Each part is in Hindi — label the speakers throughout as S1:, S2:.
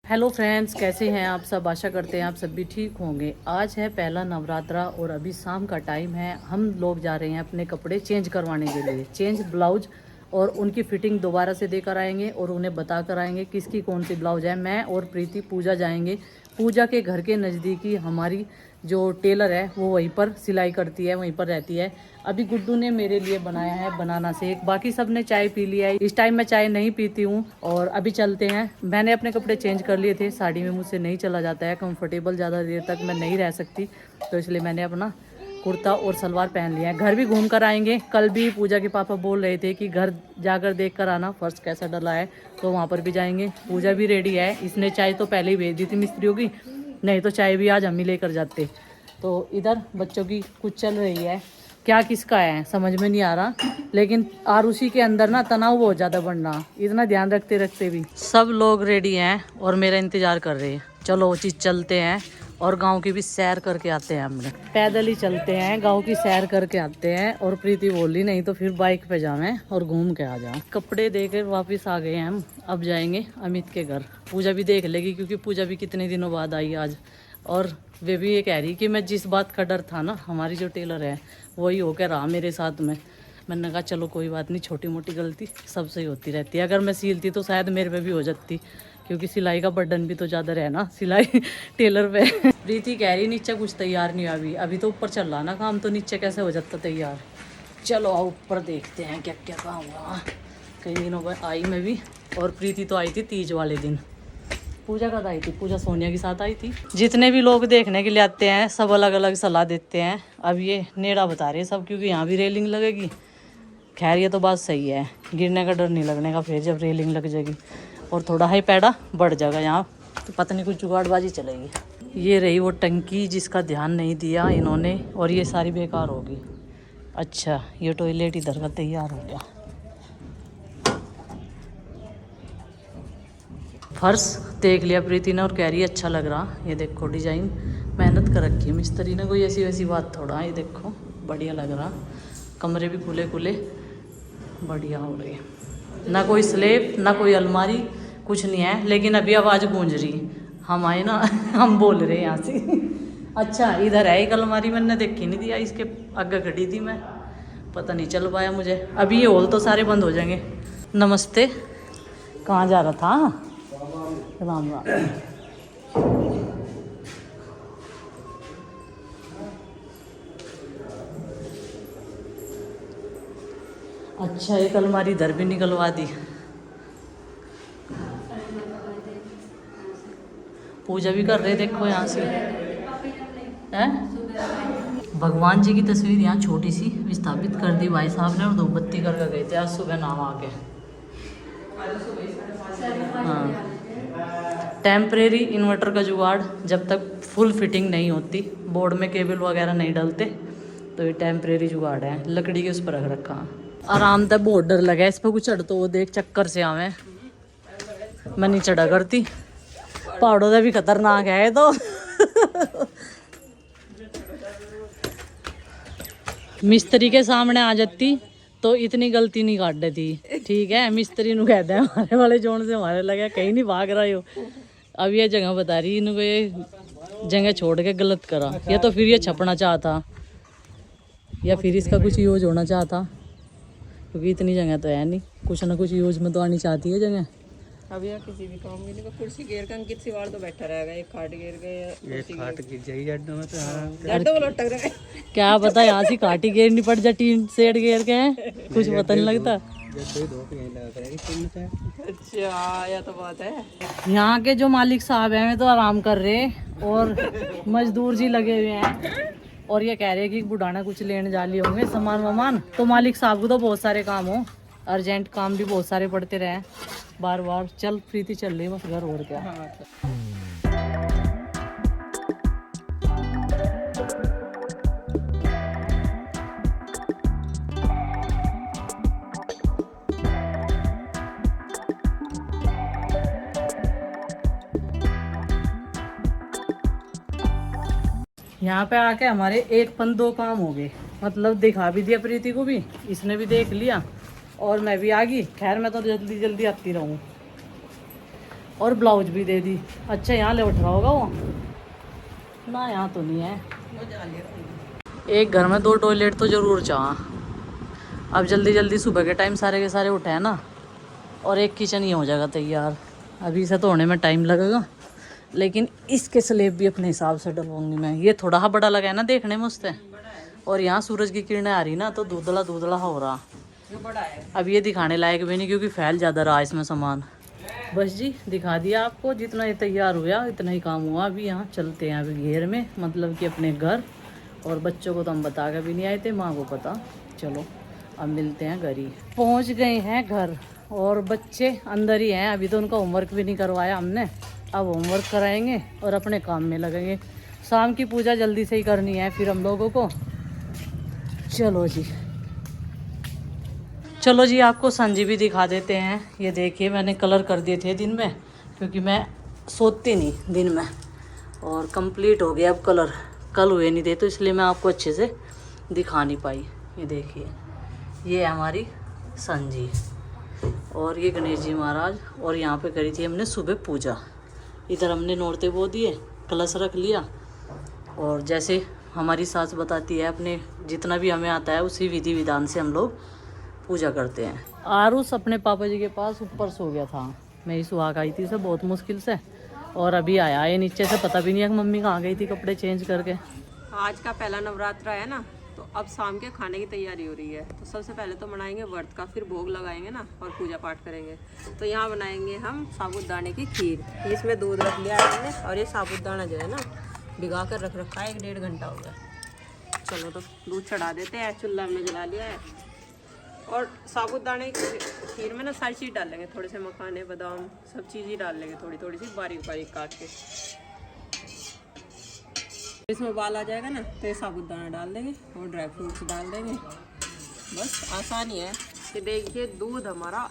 S1: हेलो फ्रेंड्स, कैसे हैं आप सब। आशा करते हैं आप सब भी ठीक होंगे। आज है पहला नवरात्रा और अभी शाम का टाइम है। हम लोग जा रहे हैं अपने कपड़े चेंज करवाने के लिए। चेंज ब्लाउज और उनकी फिटिंग दोबारा से देकर आएंगे और उन्हें बता कर आएंगे किसकी कौन सी ब्लाउज है। मैं और प्रीति पूजा जाएंगे। पूजा के घर के नज़दीकी हमारी जो टेलर है वो वहीं पर सिलाई करती है, वहीं पर रहती है। अभी गुड्डू ने मेरे लिए बनाया है बनाना शेक, बाकी सब ने चाय पी लिया है। इस टाइम मैं चाय नहीं पीती हूँ। और अभी चलते हैं। मैंने अपने कपड़े चेंज कर लिए थे, साड़ी में मुझसे नहीं चला जाता है, कंफर्टेबल ज़्यादा देर तक मैं नहीं रह सकती, तो इसलिए मैंने अपना कुर्ता और सलवार पहन लिया है। घर भी घूम कर आएंगे। कल भी पूजा के पापा बोल रहे थे कि घर जाकर देख कर आना फर्श कैसा डला है, तो वहाँ पर भी जाएंगे। पूजा भी रेडी है, इसने चाय तो पहले ही भेज दी थी मिस्त्रियों की, नहीं तो चाय भी आज हम ही लेकर जाते। तो इधर बच्चों की कुछ चल रही है, क्या किसका है समझ में नहीं आ रहा, लेकिन आरुषि के अंदर ना तनाव बहुत ज़्यादा बढ़ना, इतना ध्यान रखते रखते भी सब लोग रेडी हैं और मेरा इंतज़ार कर रहे हैं। चलो वो चीज़ चलते हैं और गांव की भी सैर करके आते हैं। हमने पैदल ही चलते हैं, गांव की सैर करके आते हैं। और प्रीति बोली नहीं तो फिर बाइक पे जावें और घूम के आ जाओ। कपड़े देकर वापस आ गए हैं हम। अब जाएंगे अमित के घर। पूजा भी देख लेगी क्योंकि पूजा भी कितने दिनों बाद आई आज। और वे भी ये कह रही कि मैं जिस बात का डर था ना, हमारी जो टेलर है वही होकर रहा मेरे साथ में। मैंने कहा चलो कोई बात नहीं, छोटी मोटी गलती सबसे ही होती रहती है। अगर मैं सीलती तो शायद मेरे पे भी हो जाती, क्योंकि सिलाई का बर्डन भी तो ज़्यादा रहे ना सिलाई टेलर पे। प्रीति कह रही नीचे कुछ तैयार नहीं हुआ अभी तो ऊपर चल रहा ना काम, तो नीचे कैसे हो जाता तैयार। चलो आओ ऊपर देखते हैं क्या क्या काम हुआ। कई दिनों बाद आई मैं भी। और प्रीति तो आई थी तीज वाले दिन। पूजा कब आई थी? पूजा सोनिया के साथ आई थी। जितने भी लोग देखने के लिए आते हैं सब अलग अलग सलाह देते हैं। अब ये नेड़ा बता रहे हैं सब, क्योंकि यहाँ भी रेलिंग लगेगी। खैर ये तो बात सही है, गिरने का डर नहीं लगने का फिर जब रेलिंग लग जाएगी। और थोड़ा हाई पैड़ा बढ़ जाएगा यहाँ, तो पता नहीं कुछ जुगाड़बाजी चलेगी। ये रही वो टंकी जिसका ध्यान नहीं दिया इन्होंने, और ये सारी बेकार होगी। अच्छा ये टॉयलेट इधर का तैयार हो गया। फर्श देख लिया प्रीति ने और कह रही है अच्छा लग रहा। ये देखो डिजाइन मेहनत कर रखी है मिस्त्री ने, कोई ऐसी वैसी बात थोड़ा। ये देखो बढ़िया लग रहा। कमरे भी खुले खुले बढ़िया हो रहे, ना कोई स्लेब ना कोई अलमारी, कुछ नहीं है। लेकिन अभी आवाज़ गूंज रही, हम आए ना हम बोल रहे हैं यहाँ से। अच्छा इधर है एक अलमारी, मैंने देखी नहीं दिया, इसके आगे खड़ी थी मैं, पता नहीं चल पाया मुझे। अभी ये हॉल तो सारे बंद हो जाएंगे। नमस्ते, कहाँ जा रहा था? राम राम। अच्छा एक अलमारी इधर भी निकलवा दी। पूजा भी कर रहे देखो यहाँ से हैं। भगवान जी की तस्वीर यहाँ छोटी सी विस्थापित कर दी भाई साहब ने, और धूपबत्ती करके गए थे आज सुबह नाम आके। हाँ टेम्परेरी इन्वर्टर का जुगाड़, जब तक फुल फिटिंग नहीं होती, बोर्ड में केबल वगैरह नहीं डलते, तो ये टेम्परेरी जुगाड़ है। लकड़ी के उस पर रख रखा। आराम तक बहुत डर लगा इस पर कुछ चढ़ तो वो देख चक्कर से आवे। मैं नहीं चढ़ा करती, पहाड़ों का भी खतरनाक है तो। मिस्त्री के सामने आ जाती तो इतनी गलती नहीं काट देती। ठीक है मिस्त्री नु कहते हैं हमारे वाले जोन से हमारे लगे कहीं नहीं भाग रहा हो। अब ये जगह बता रही इनको, ये जगह छोड़ के गलत करा, या तो फिर ये छपना चाहता या फिर इसका कुछ यूज होना चाहता, क्योंकि इतनी जगह तो है नहीं, कुछ ना कुछ यूज में तो आनी चाहती है जगह।
S2: अब यहाँ किसी भी काम में नहीं, कुर्सी घेर कर अंकित सिवाड़ तो बैठा रहेगा, एक खाट घेर गए, एक खाट गिर जाएगी जड्डों में तो जड्डों में लटक रहे। क्या
S1: पता यहाँ से काटी घेरनी पड़ जाए, टीन सेट घेर के कुछ पता नहीं लगता।
S2: अच्छा यह तो बात है।
S1: यहाँ के जो मालिक साहब हैं वे तो आराम कर रहे और मजदूर जी लगे हुए हैं, और ये कह रहे हैं कि बुढ़ाना कुछ लेने जा लिए होंगे सामान वामान। तो मालिक साहब को तो बहुत सारे काम हो, अर्जेंट काम भी बहुत सारे पड़ते रहे बार बार। चल प्रीति चल रही बस घर, और क्या। यहाँ पे आके हमारे एक पन दो काम हो गए, मतलब दिखा भी दिया प्रीति को भी, इसने भी देख लिया और मैं भी आ गई। खैर मैं तो जल्दी जल्दी आती रहूँ। और ब्लाउज भी दे दी। अच्छा यहाँ ले उठ रहा होगा वो ना, यहाँ तो नहीं है। एक घर में 2 टॉयलेट तो ज़रूर चाह। अब जल्दी जल्दी सुबह के टाइम सारे के सारे उठे हैं ना, और एक किचन ही हो जाएगा तैयार। अभी इसे धोने में टाइम लगेगा, लेकिन इसके स्लेब भी अपने हिसाब से डलवाऊंगी मैं। ये थोड़ा सा बड़ा लगा है ना देखने में उससे, और यहाँ सूरज की किरणें आ रही ना तो धुंधला धुंधला हो रहा। अब ये दिखाने लायक भी नहीं क्योंकि फैल ज़्यादा रहा इसमें सामान। बस जी दिखा दिया आपको, जितना ये तैयार हुआ इतना ही काम हुआ। अभी यहाँ चलते हैं अभी घेर में, मतलब कि अपने घर। और बच्चों को तो हम बता के भी नहीं आए थे, माँ को पता। चलो अब मिलते हैं घर ही। पहुँच गए हैं घर और बच्चे अंदर ही हैं। अभी तो उनका होमवर्क भी नहीं करवाया हमने, अब होमवर्क कराएंगे और अपने काम में लगेंगे। शाम की पूजा जल्दी से ही करनी है फिर हम लोगों को। चलो जी आपको संजी भी दिखा देते हैं। ये देखिए मैंने कलर कर दिए थे दिन में, क्योंकि मैं सोती नहीं दिन में, और कंप्लीट हो गया अब कलर। कल हुए नहीं थे तो इसलिए मैं आपको अच्छे से दिखा नहीं पाई। ये देखिए ये है हमारी संजी, और ये गणेश जी महाराज। और यहाँ पे करी थी हमने सुबह पूजा। इधर हमने नौरते बो दिए, कलश रख लिया, और जैसे हमारी सास बताती है अपने जितना भी हमें आता है उसी विधि विधान से हम लोग पूजा करते हैं। आरुष अपने पापा जी के पास ऊपर सो गया था। मैं ही सुहाग आई थी से बहुत मुश्किल से, और अभी आया ये नीचे से। पता भी नहीं है कि मम्मी कहाँ गई थी कपड़े चेंज करके।
S2: आज का पहला नवरात्रा है ना, तो अब शाम के खाने की तैयारी हो रही है। तो सबसे पहले तो बनाएंगे व्रत का, फिर भोग लगाएंगे ना और पूजा पाठ करेंगे। तो यहाँ बनाएंगे हम साबूदाने की खीर। इसमें दूध रख लिया है हमने, और ये साबूदाना जो है ना भिगा कर रख रखा है, 1-1.5 घंटा हो गया। चलो तो दूध चढ़ा देते हैं, चूल्हा हमने जला लिया है। और साबूदाने की खीर में ना सारी चीज़ डालेंगे, थोड़े से मखाने बादाम सब चीज़ ही डाल लेंगे, थोड़ी थोड़ी सी बारीक बारीक काट के। इसमें उबाल आ जाएगा ना तो ये साबूदाना डाल देंगे और ड्राई फ्रूट्स डाल देंगे। बस आसानी है। कि देखिए दूध हमारा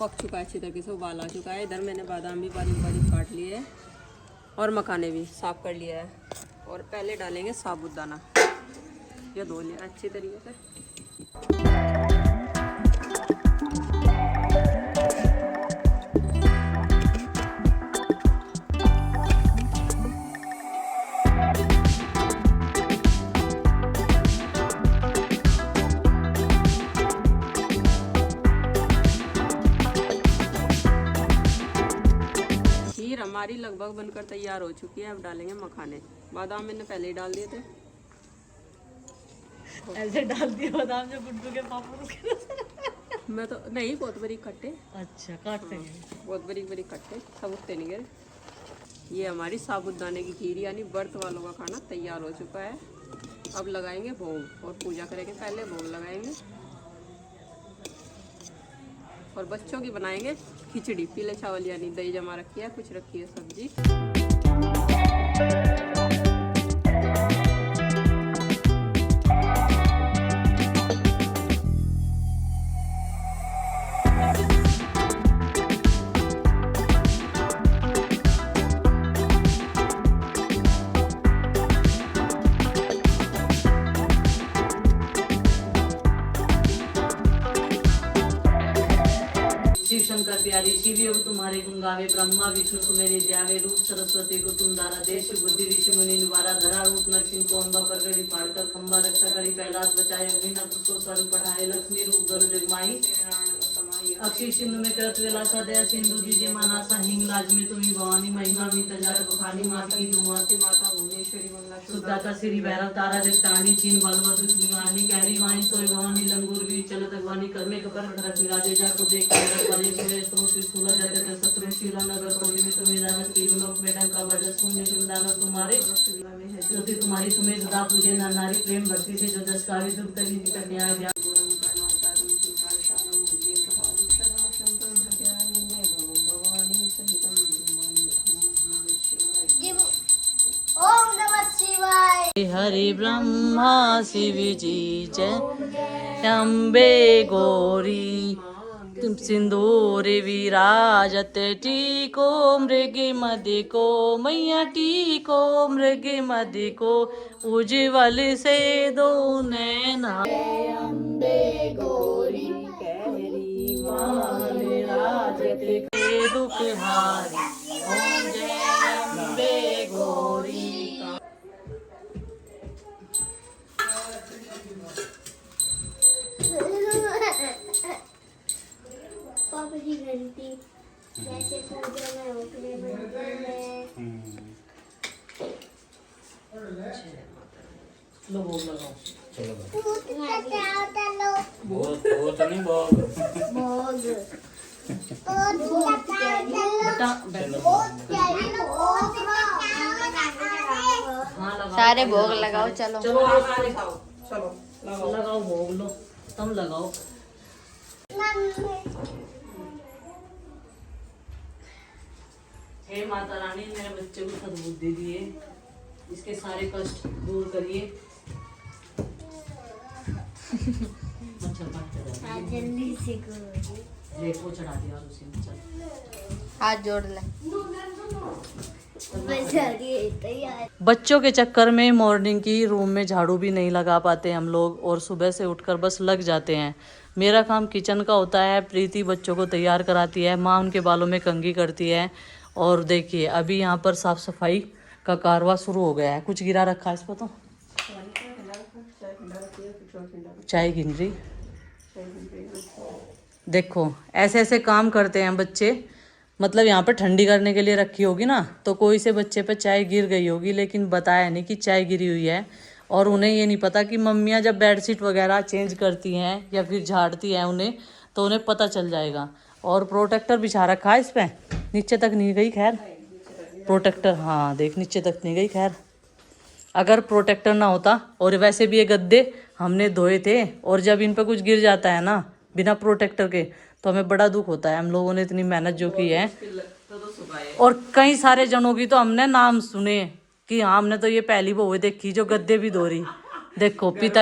S2: पक चुका है, अच्छी तरीके से उबाल आ चुका है। इधर मैंने बादाम भी बारीक बारीक काट लिए हैं और मखाने भी साफ कर लिया है। और पहले डालेंगे साबूदाना, ये धो लिया अच्छी तरीके से। हमारी लगभग बनकर तैयार हो चुकी है। अब डालेंगे मखाने। बादाम मैंने पहले ही डाल दिए थे।
S1: ऐसे डाल दिए बादाम जो गुड्डू के पापा
S2: मैं तो नहीं, बहुत बारीक कट्टे।
S1: अच्छा काटते हैं,
S2: बहुत बारीक बारीक कट्टे, सब उगते नहीं गए। ये हमारी साबूदाने की खीर यानी व्रत वालों का खाना तैयार हो चुका है। अब लगाएंगे भोग और पूजा करेंगे। पहले भोग लगाएंगे और बच्चों की बनाएंगे खिचड़ी, पीले चावल यानी दही जमा रखी है, कुछ रखी है सब्जी।
S1: शिव शंकर प्यारी शिवी अब तुम्हारे गुण गावे, ब्रह्मा विष्णु तुम्हें ध्यावे, रूप सरस्वती को तुम धारा देश बुद्धि ऋषि मुनि निवारा, धरा रूप नरसिंह को अम्बा परगड़ी फाड़कर खंबा रक्षा करी, कैलाश बचाए वीणा पुष्प स्वरूप पढ़ाए, लक्ष्मी रूप गरु जगमाई, अक्षय सिंधु में करत विलासा दया सिंधु दीजिए मानासा, हिंग लाज में तुम्ही भवानी, महिमा भी तजात बखानी, माता की तुमाती माता भुवनेश्वरी मंगला सुदाता श्री भैरव तारा जगतानी, चीन बलवत सुनिवानी, कहरी वाणी सोई भवानी, लंगूर भी चलत अगवानी, कर्मे कपर खरक विराजे जा को देख तुम्हारे तुम्हारी तुम्हें सदा पूजे नारी प्रेम भक्ति से जो जस काव्य दुख तक निकट न्याय। हरि ब्रह्मा शिव जी जय अम्बे गौरी तुम सिंदूर विराजत, टीको मृग मद को मैया, टीको मृग मद को उज्ज्वल से दो नैना। अम्बे गौरी कहरी मां विराजत दुख हारी, ओम जय अम्बे गौरी।
S3: पापा की घंटी जैसे पूजा में ओकरे मंदिर में।
S1: लो भोग लगाओ।
S4: चलो भाई।
S3: भोग
S4: बहुत नहीं बहुत।
S3: भोग
S1: बेटा हाँ लगाओ।
S3: सारे भोग लगाओ। चलो
S1: चलो
S2: चलो
S1: लगाओ भोग, लो तुम लगाओ। हे माता रानी, मेरे बच्चे को सद्बुद्धि दिए, इसके सारे कष्ट दूर करिए। मच्छर काटते रहो।
S3: जल्दी से
S1: देखो चढ़ा दिया और उसी में चल।
S3: हाथ जोड़ ले।
S1: बच्चों के चक्कर में मॉर्निंग की रूम में झाड़ू भी नहीं लगा पाते हम लोग, और सुबह से उठकर बस लग जाते हैं। मेरा काम किचन का होता है, प्रीति बच्चों को तैयार कराती है, माँ उनके बालों में कंघी करती है। और देखिए अभी यहाँ पर साफ सफाई का कारवा शुरू हो गया है। कुछ गिरा रखा है इस पर, तो चाय गिन रही। देखो ऐसे ऐसे काम करते हैं बच्चे। मतलब यहाँ पर ठंडी करने के लिए रखी होगी ना, तो कोई से बच्चे पे चाय गिर गई होगी, लेकिन बताया नहीं कि चाय गिरी हुई है। और उन्हें ये नहीं पता कि मम्मियाँ जब बेडशीट वगैरह चेंज करती हैं या फिर झाड़ती हैं उन्हें, तो उन्हें पता चल जाएगा। और प्रोटेक्टर बिछा रखा है इस पर, नीचे तक नहीं गई खैर प्रोटेक्टर। हाँ देख नीचे तक नहीं गई खैर। अगर प्रोटेक्टर ना होता, और वैसे भी ये गद्दे हमने धोए थे, और जब इन पर कुछ गिर जाता है ना बिना प्रोटेक्टर के, तो हमें बड़ा दुख होता है। हम लोगों ने इतनी मेहनत जो की है, और कई सारे जनों की तो हमने नाम सुने कि हाँ हमने तो ये पहली बहू देखी जो गद्दे भी धो रही। देखो पिता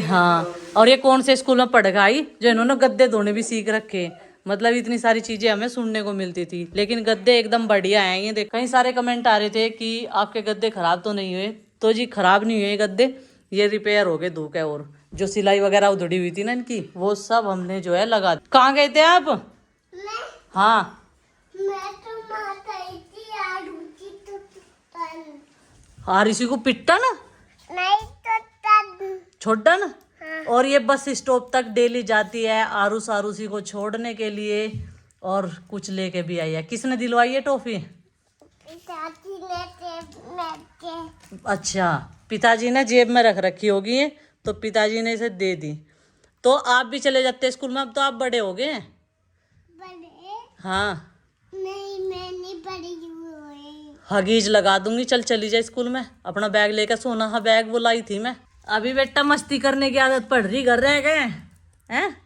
S1: हाँ, और ये कौन से स्कूल में पढ़ गई जो इन्होंने गद्दे धोने भी सीख रखे। मतलब इतनी सारी चीजें हमें सुनने को मिलती थी, लेकिन गद्दे एकदम बढ़िया हैं। ये देख कई सारे कमेंट आ रहे थे कि आपके गद्दे खराब तो नहीं हुए। तो जी खराब नहीं हुए गद्दे, ये रिपेयर हो गए धो के। और जो सिलाई वगैरह उधड़ी हुई थी ना इनकी, वो सब हमने जो है लगा। कहाँ गए थे आप? हाँ
S3: मैं तो माता
S1: और इसी को पिट्टन
S3: नहीं तो तन।
S1: छोड़न। और ये बस स्टॉप तक डेली जाती है आरूस आरूसी को छोड़ने के लिए, और कुछ लेके भी आई है। किसने दिलवाई है टॉफी?
S3: पिताजी ने जेब में के।
S1: अच्छा, पिताजी ने जेब में रख रखी होगी ये, तो पिताजी ने इसे दे दी। तो आप भी चले जाते स्कूल में, अब तो आप बड़े हो गए।
S3: बड़े?
S1: हाँ
S3: नहीं मैं नहीं बड़ी हुई।
S1: हगीज लगा दूंगी। चल चली जाए स्कूल में, अपना बैग लेकर सोना। हाँ बैग वो लाई थी मैं। अभी बेटा मस्ती करने की आदत पड़ रही घर रह गए हैं?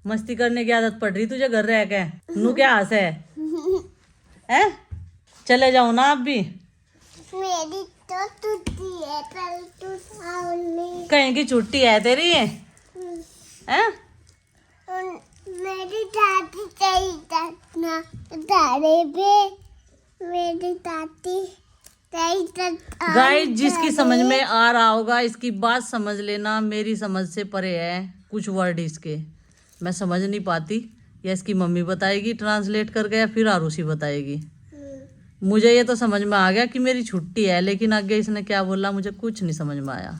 S1: मस्ती करने की आदत पड़ रही तुझे घर रह गए? नू क्या आस है? हैं? चले जाओ ना आप भी।
S3: मेरी तो छुट्टी है, कल तो सामने।
S1: कहीं की छुट्टी है तेरी? हैं?
S3: मेरी दादी चाहिए ना दारे पे। मेरी दादी
S1: गाइस जिसकी समझ में आ रहा होगा इसकी बात समझ लेना, मेरी समझ से परे है कुछ वर्ड इसके, मैं समझ नहीं पाती। या इसकी मम्मी बताएगी ट्रांसलेट करके, या फिर आरुषि बताएगी। मुझे ये तो समझ में आ गया कि मेरी छुट्टी है, लेकिन आगे इसने क्या बोला मुझे कुछ नहीं समझ में आया।